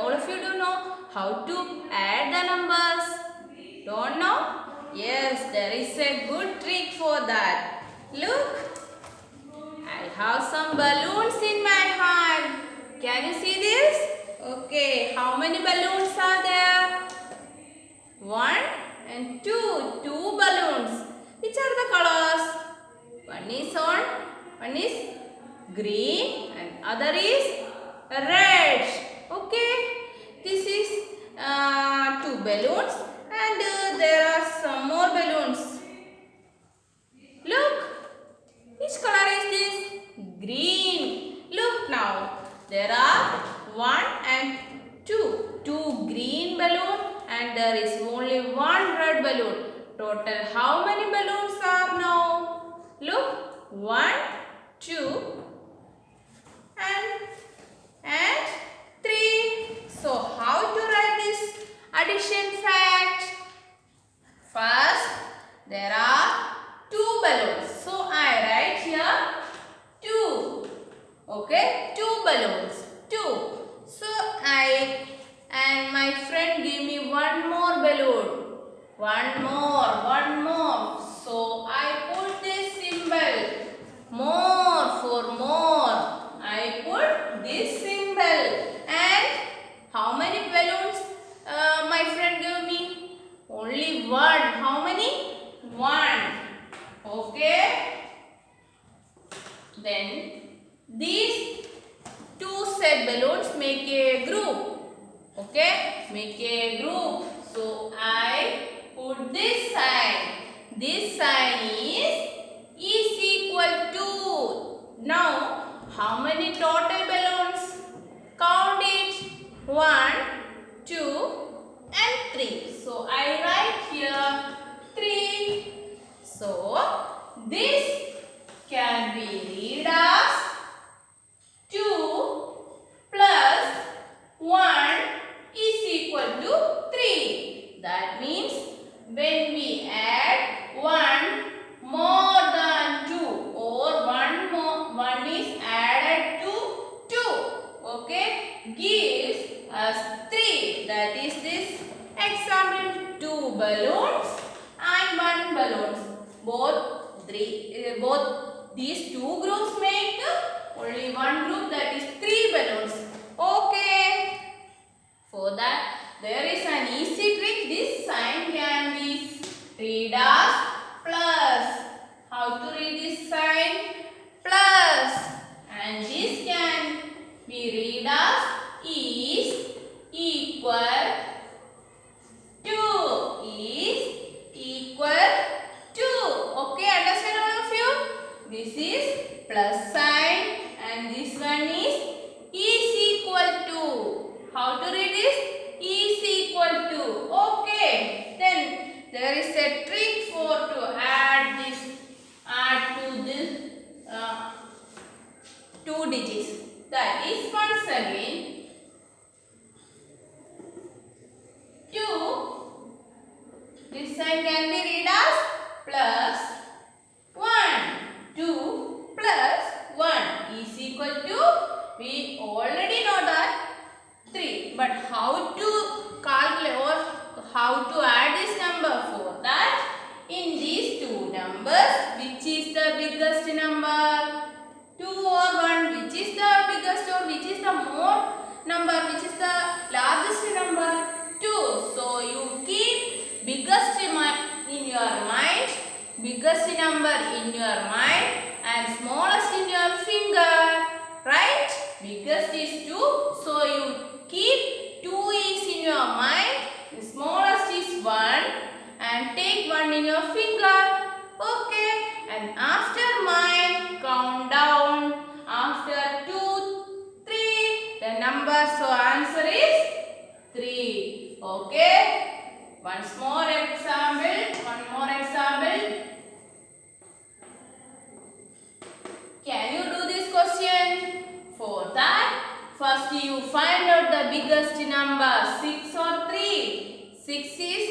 all of you do know how to add the numbers. Don't know? Yes, there is a good trick for that. Look, I have some balloons in my hand. Can you see this? Okay, how many balloons are there? One and two. Two balloons. Which are the colors? One is green and other is red. Okay, this is two balloons and there are some more balloons. Look, which color is this? Green. Look now, there are one and two. Two green balloons and there is only one red balloon. Total how many balloons are now? Look, one, two and three. So how to write this addition fact? First, there are two balloons. So I write here two. Okay, two balloons. Two. So I and my friend give me one more balloon. One more. So I put this symbol. More for more. I put this symbol. And how many balloons my friend gave me? Only one. How many? One. Okay. Then these two set balloons make a group. Okay, make a group. So I put this sign. This sign is equal to. Now, how many total balloons? Count it. 1, 2 and 3. So I write here 3. So this can be read as 2 plus 1 is equal to 3. That means when we add 1 more than 2 or 1 is added to 2, okay, gives us 3. That is this example, 2 balloons and 1 balloons. Both these two groups make only one group, that is 3 balloons. Okay. For that, there is an easy trick. This sign can be read as plus. How to read this sign? Plus. And this can be read as is equal to. Is equal to. Okay, understand all of you? This is plus sign and this one is equal to. How to read this? Is equal to. Okay. Then there is a trick for to add to this 2 digits. That is once again 2. This sign can be read as plus 1. 2 plus 1 is equal to. We already know that 3. But how to calculate or how to add this number? For that, in these two numbers, which is the biggest number? 2 or 1? Which is the biggest or which is the more number? Which is the largest number? 2. So you keep biggest in your mind, biggest number in your mind and smallest in your finger. Right? Biggest is 2. So you keep 2 is in your mind, the smallest is 1 and take 1 in your finger. Okay. And after mind, count down. After 2, 3, the number. So answer is 3. Okay. One more example. Can you do this question? For that, first you find out the biggest number, 6 or 3. 6 is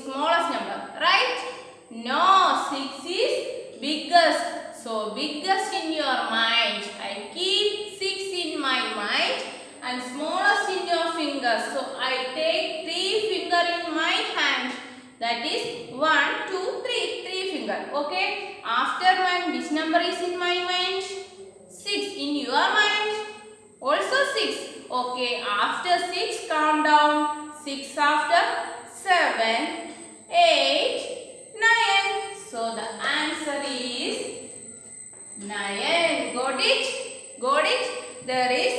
smallest number, right? No, 6 is biggest. So biggest in your mind. I keep 6 in That is 1, 2, 3. 3 finger. Okay. After 1, which number is in my mind? 6. In your mind? Also 6. Okay. After 6, count down. 6 after 7, 8, 9. So the answer is 9. Got it? Got it? There is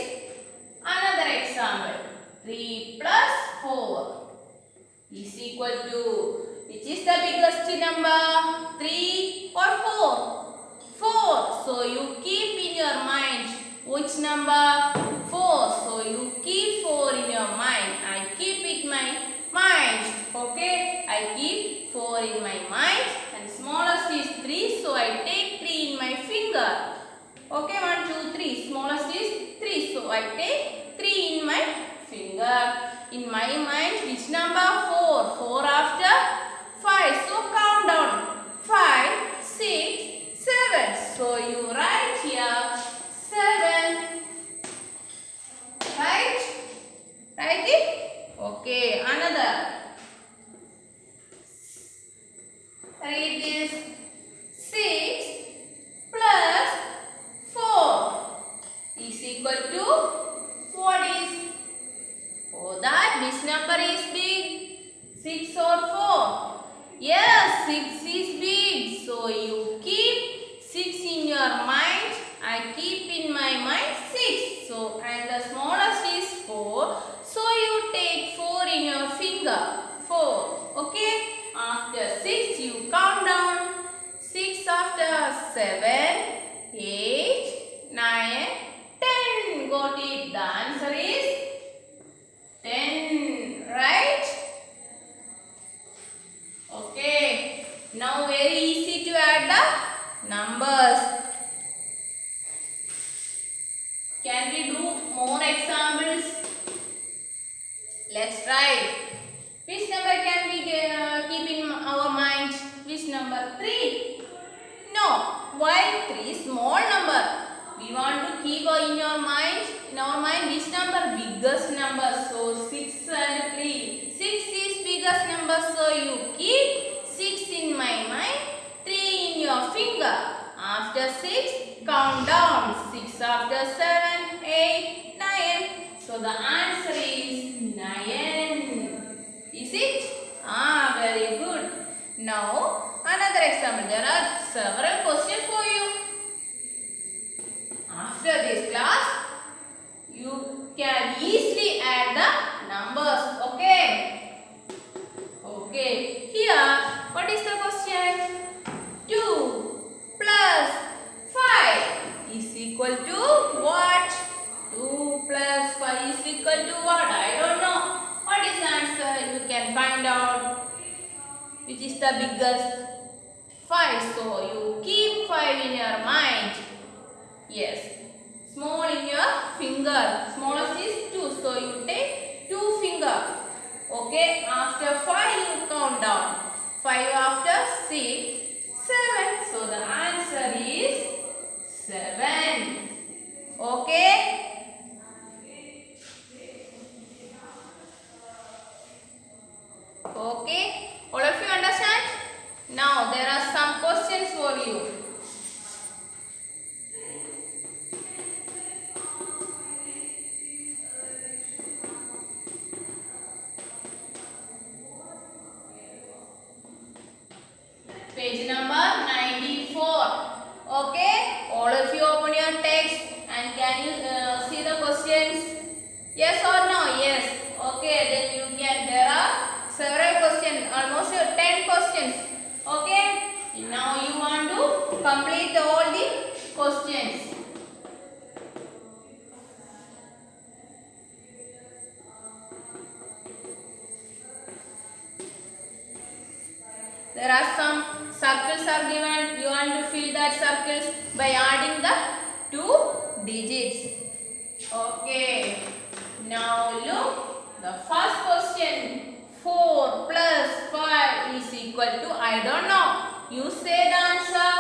another example. 3 plus 4 is equal to, which is the biggest number? 3 or 4? 4. So you keep in your mind which number? 4. So you keep 4 in your mind. I keep it my mind. Okay. I keep 4 in my mind. And smallest is 3. So I take 3 in my finger. Okay. 1, 2, 3. Smallest is 3. So I take 3 in my finger. In my mind, which number? 4. 4 after 5. So count down. 5, 6, 7. So you write here 7. Right? Write it? Okay. Another. Read this. 6 plus 4 is equal to what is? Oh, that which number is big? 6 or 4? Yes, 6 is big. So you keep 6 in your mind. I keep in my mind 6. So and the smallest is 4. So you take 4 in your finger. 4. Okay. After 6 you count down. 6 after 7, 8, 9, 10. Got it? The answer is 10. Right? Okay. Now very easy to add the numbers. Can we do more examples? Let's try. Which number can we keep in our mind? Which number? 3. No. Why 3? Small number. We want to keep in your mind. In our mind, which number? Biggest number. So 6 and 3. 6 is biggest number. So you keep 6 in my mind. 3 in your finger. After 6, count down. 6 after 7, 8, 9. So the answer is 9. Is it? Very good. Now, another example. There are several questions for you. After this class, you can easily add the numbers. Okay? Okay. Here, what is the question? 2 plus 5 is equal to what? 2 plus 5 is equal to what? I don't know. What is the answer? You can find out. Which is the biggest? 5. So you keep 5 in your mind. Yes. Small in your finger. Smallest is 2. So you take 2 finger. Okay. After 5 you count down. 5 after 6, 7. So the answer is 7. Okay. Okay. All of you understand? Now there are some questions for you. Page number 94. Okay. All of you open your text and can you see the questions? Yes or no? Yes. Okay. Then you can. There are several questions. Almost 10 questions. Okay. Now you want to complete all the questions. There are some circles are given. You want to fill that circles by adding the 2 digits. Okay. Now look. The first question. 4 plus 5 is equal to, I don't know. You say the answer.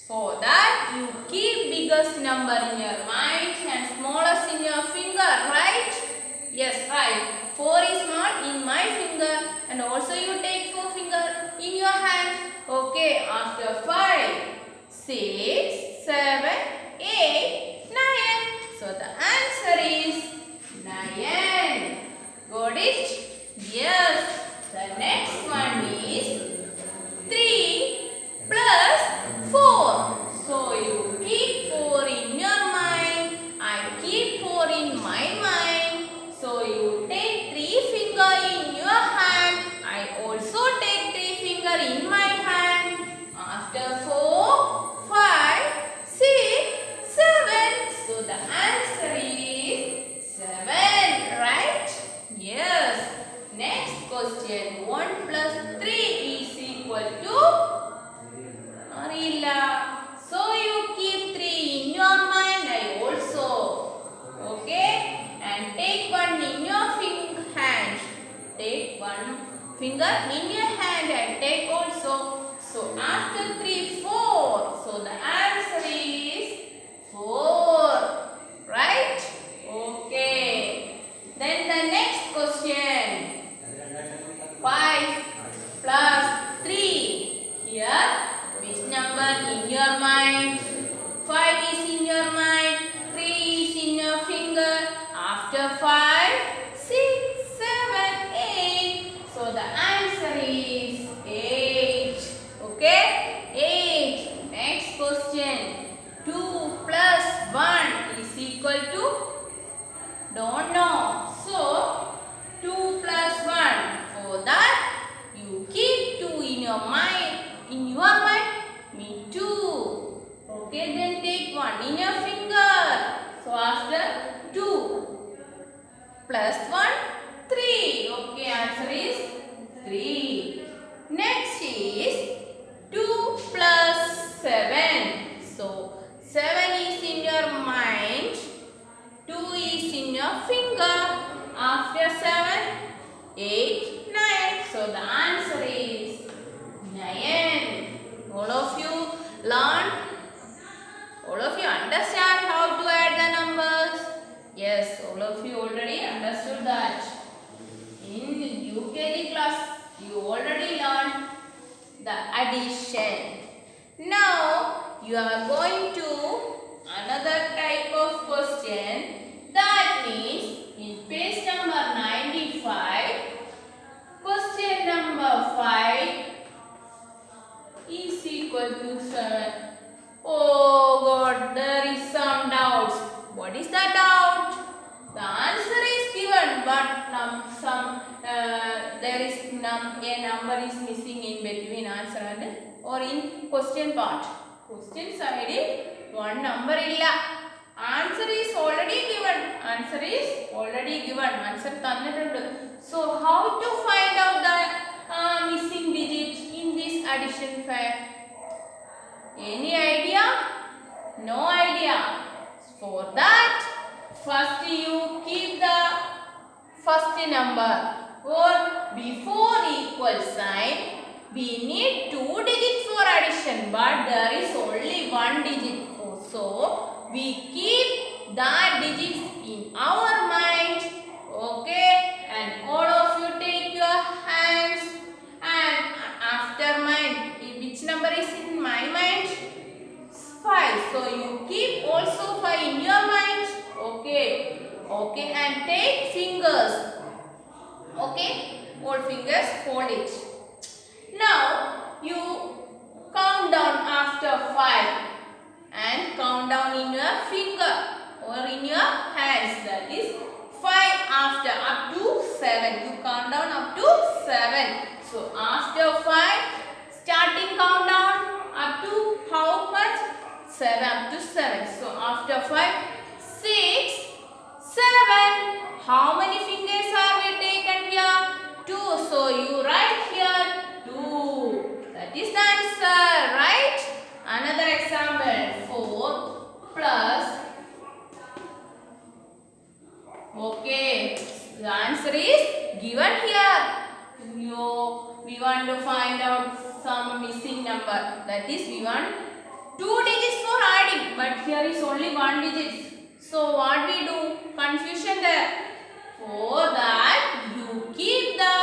For that, you keep biggest number in your mind and smallest in your finger, right? Yes, right. 4 is small in my finger, and also you take 4 finger in your hand. Okay, after 5, 6, 7, 8, 9. So the answer is 9. Got it? Yes. The next one is 3 plus 4. So you keep 4 in your mind. I keep 4 in my mind. So you take 3 finger in your hand. I also take 3 finger in my hand. After 4, 5, 6, 7. So the answer is 7. Right? Yes. Next question. 1 plus 3 is equal to Arilla. So you keep 3 in your mind. I also. Okay. And take 1 in your hand. Take 1 finger in your hand and take also. So after 3, 4. So the answer is 4. Right? Okay. Then the next question. 5 plus 3. Here, which number in your mind? 5 is in your mind. 3 is in your finger. After 5, 6, 7, 8. So the answer is 8. Okay? 8. Next question. 2 plus 1 is equal to? Don't know. So, 2 plus 1. For that, you keep 2 in your mind. In your mind, me too. Okay, then take 1 in your finger. So, after 2 plus 1, 3. Okay, answer is 3. Next is 2 plus 7. So, 7 is in your mind. 2 is in your finger. After 7, 8, 9. So the answer is 9. All of you learn? All of you understand how to add the numbers? Yes, all of you already understood that. In UKG class, you already learned the addition. Now, you are going to another type of question. That means in page number 95, question number 5 is equal to 7. Oh God, there is some doubts. What is the doubt? The answer is given, but there is a number is missing in between answer and or in question part. Question side one number illa. Answer is already given. Answer is already given. Answer tannittundu. So how to find out the missing digit in this addition fact? Any idea? No idea. For that, first you keep the first number or before equal sign. We need 2 digits for addition, but there is only 1 digit. So we keep that digits in our mind. Okay, and all of you take your hands and after mind, which number is in my mind? 5. So you keep also 5 in your mind. Okay. Okay, and take fingers. Okay, all fingers hold it. Now you count down after 5 and count down in your finger or in your hands. That is 5 after up to 7. You count down up to 7. So after 5, starting countdown up to how much? 7 up to 7. So after 5, 6, 7. How many fingers are we taken here? 2. So you write here 2. That is the answer, right? Another example. 4 plus. Okay. The answer is given here. We want to find out some missing number. That is we want 2 digits for adding. But here is only 1 digit. So what we do? Confusion there. For that, you keep the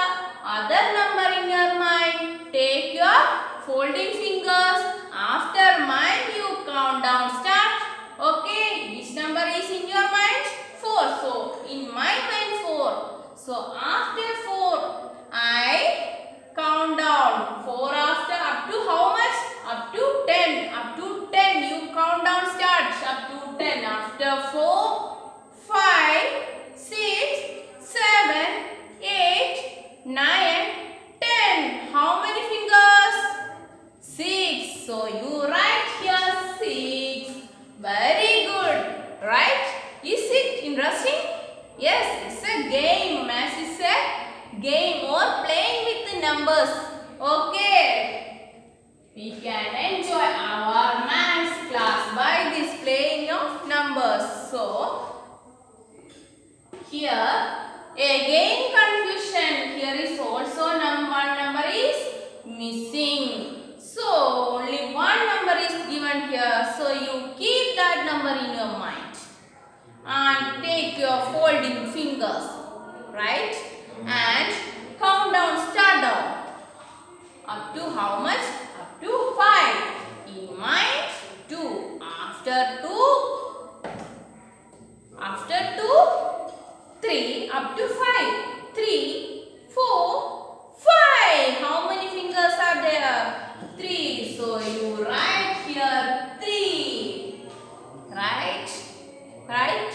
other number in your mind. Take your folding fingers. After mine, you count down start. Okay, which number is in your mind? 4. So, in my mind 4. So, after 4, I count down. 4 after up to how much? Up to 10. Up to 10, you count down start. Up to 10. After 4, 5, 6, 7, 8, 9, 10. How many fingers? 6. So you write here 6. Very good. Right? Is it interesting? Yes, it's a game. Maths is a game or playing with the numbers. Okay. We can enjoy our maths class by this playing of numbers. So, here again confusion. Here is also one number is missing. So only one number is given here. So you keep that number in your mind and take your folding fingers, right? And count down, start down. Up to how much? Up to 5. In mind 2. After 2, 3 up to 5. 3, 4, 5. How many fingers are there? 3. So you write here 3. Right? Right?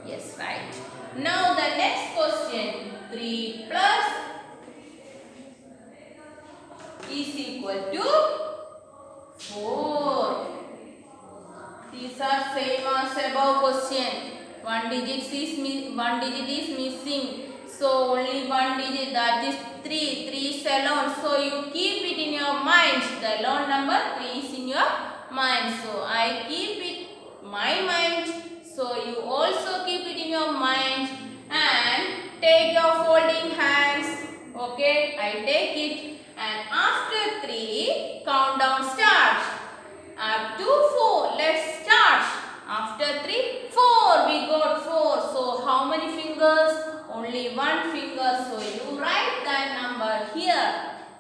Yes, right. Now the next question. 3 plus is equal to 4. These are same as above question. One digit is missing. So only one digit, that is 3. 3 is alone. So you keep it in your mind. The alone number 3 is in your mind. So I keep it my mind. So you also keep it in your mind and take your folding hands. Okay, I take it and after 3 countdown starts. Up to 4. Let's start. After 3, 4. We got 4. So how many fingers? Only one finger. So you write that number here.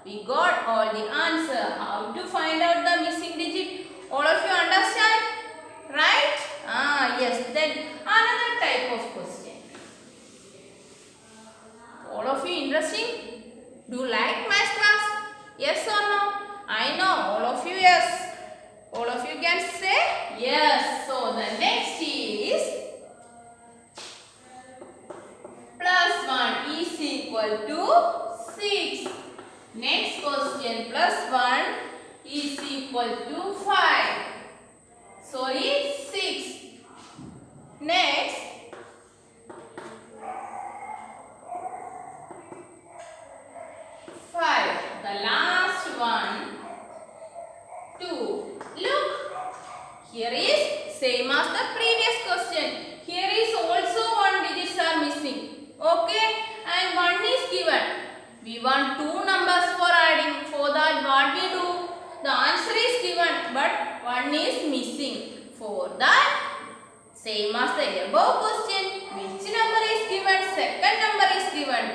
We got all the answer. How to find out the missing digit? All of you understand? Right? Yes. Then another type of question. All of you interesting? Do you like math class? Yes or no? I know all of you yes. All of you can say yes. So the next is plus 1 is equal to 6. Next question, plus 1 is equal to 5. So it's 6. Next, the last one, 2. Look, here is same as the previous question. Here is also one digits are missing. Okay, and 1 is given. We want 2 numbers for adding. For that, what we do? The answer is given, but 1 is missing. For that, same as the above question, which number is given? Second number is given.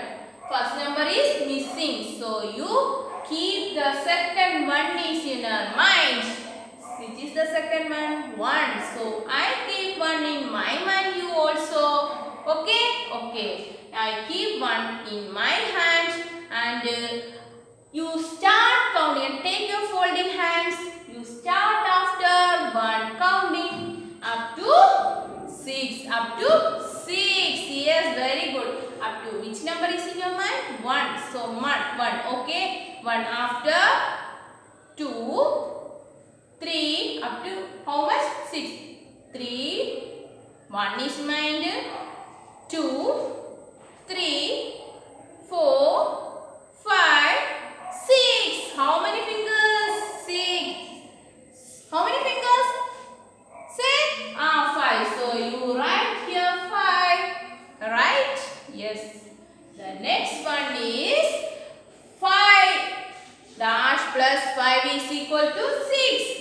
First number is missing. So you keep the second one is in your mind. Which is the second one? 1. So I keep 1 in my mind. You also. Okay? Okay. I keep 1 in my hand and you start counting. Take your folding hands. You start after 1 counting up to 6. Up to 6. Yes, very good. Up to which number is in your mind? 1. So 1. Okay. 1 after 2. 3 up to how much? 6. 3. 1 is mind. 2. 3. 4. 5. 6. How many fingers? 6. How many fingers? Say 5. So you write here 5. Right? Yes. The next one is 5. Dash plus 5 is equal to 6.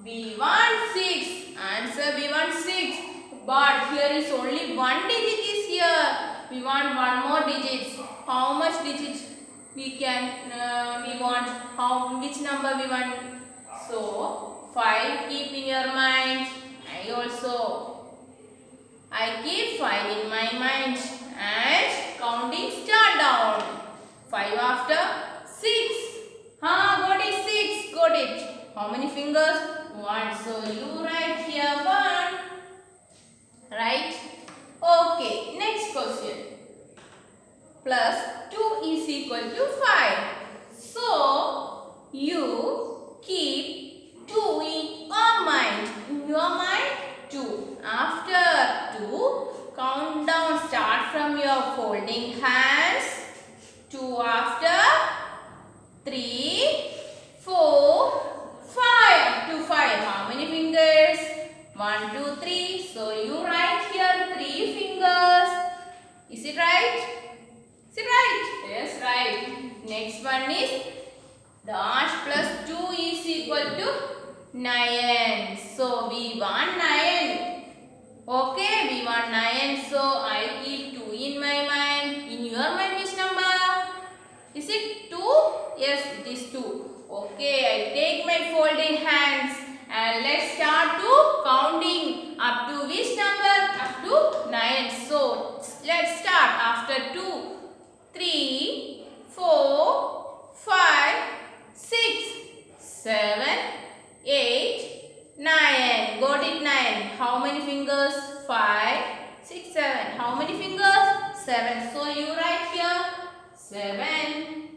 We want 6. Answer we want 6. But here is only one digit is here. we want one more digits. How much digits we can we want? Which number we want? So 5 keep in your mind. I keep 5 in my mind and counting start down. 5 after 6. Got it, 6. Got it. How many fingers? 1. So you write here 1. Right? Okay. Next question. Plus 2 is equal to 5. So you keep 2 in your mind. In your mind 2. After 2, count down. Start from your folding hands. 2 after 3, 4, 5. To 5. How many fingers? 1, 2, 3. So you write here 3 fingers. Is it right? Is it right? Yes, right. Next one is dash plus 2 is equal to 9. So we want 9. Okay, we want 9. So I keep 2 in my mind. In your mind, which number? Is it 2? Yes, it is 2. Okay, I take my folded hands and let's start to counting up to which number? Up to 9. So let's start after 2. 3, 4, 5, 6, 7, 8, 9. Got it, 9. How many fingers? 5, 6, 7. How many fingers? 7. So you write here 7.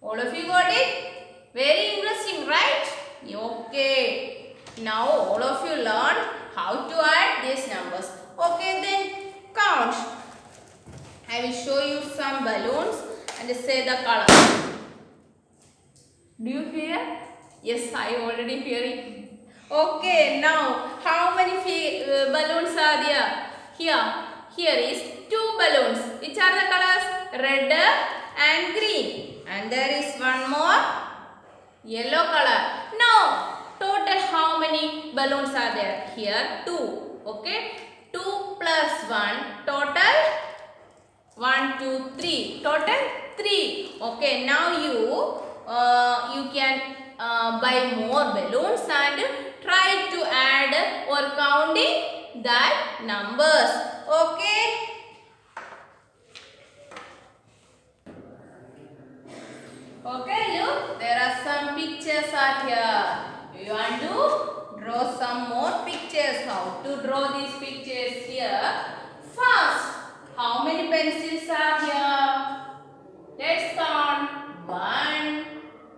All of you got it? Very interesting, right? Okay. Now all of you learn how to add these numbers. Okay, then count. I will show you some balloons and say the color. Do you hear? Yes, I already hear it. Okay, now how many balloons are there? Here is 2 balloons. Which are the colors? Red and green. And there is one more yellow color. Now, total how many balloons are there? Here 2. Okay, 2 plus 1. Total 1, 2, 3. Total 3. Okay, now you can buy more balloons and try to add or counting that numbers. Okay. Okay, look, there are some pictures are here. You want to draw some more pictures. How to draw these pictures here? First, how many pencils are here? Let's count. 1,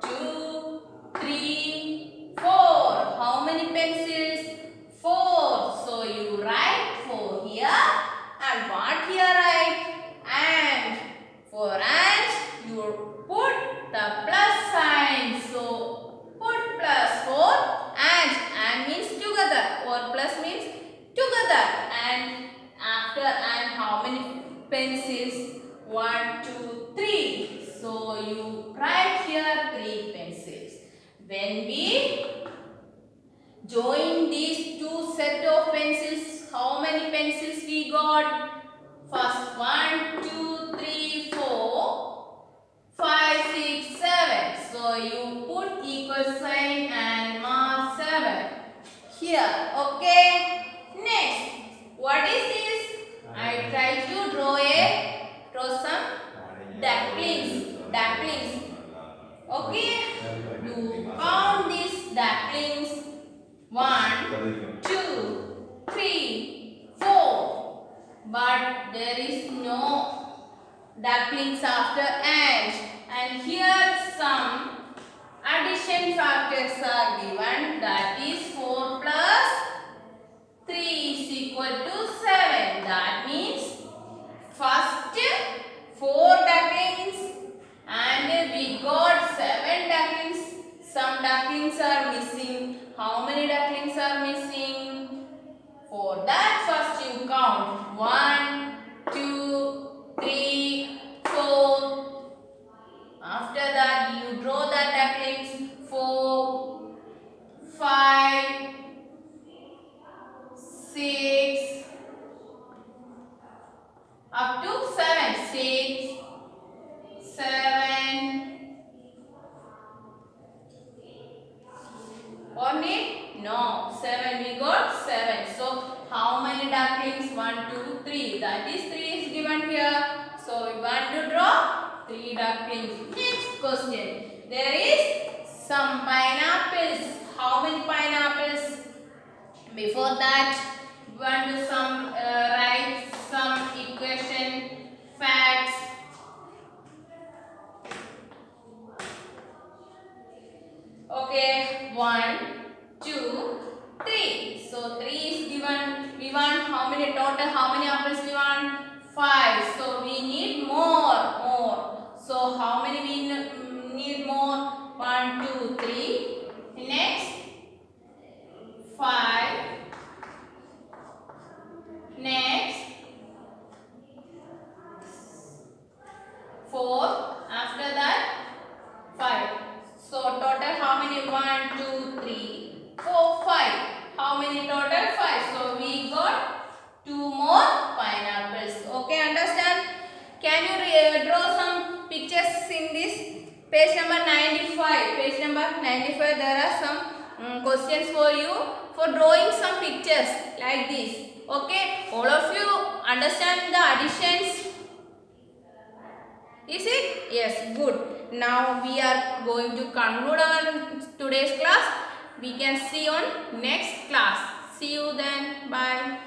2, 3, 4. How many pencils? 4. So you write 4 here and what here write? And. For and you put the plus sign. So put plus for and means together or plus means together. And after and how many pencils? 1, 2, 3. So you write here 3 pencils. When we join these two set of pencils, how many pencils we got? First 1, 2, 3, 4, 5, 6, 7. So you put equal sign and mark 7 here. Okay. Next, what is this? I try to draw some ducklings. Okay. You count these ducklings. 1, 2, 3, 4. But there is no ducklings after and here some addition factors are given, that is 4 plus 3 is equal to 7. That means first 4 ducklings and we got 7 ducklings. Some ducklings are missing. How many ducklings are missing? For that first you count 1, 2, 3, 4. After that you draw the ducklings 4, 5, 6 up to 7. That is 3 is given here. So we want to draw 3 ducklings. Next question. There is some pineapples. How many pineapples? Before that, we want to write some equation facts. Okay, 1, 2, 3. So 3 is given. We want how many total? How many apples we want? 5. So we need more. So how many we need more? 1, 2, 3. Next 5. Next 4. After that 5. So total how many? 1, 2, 3, 4, 5. How many total? 5. So we got 2 more pineapples. Okay, understand? Can you draw some pictures in this? Page number 95. Page number 95. There are some questions for you for drawing some pictures like this. Okay, all of you understand the additions? Is it? Yes, good. Now we are going to conclude our today's class. We can see on next class. See you then. Bye.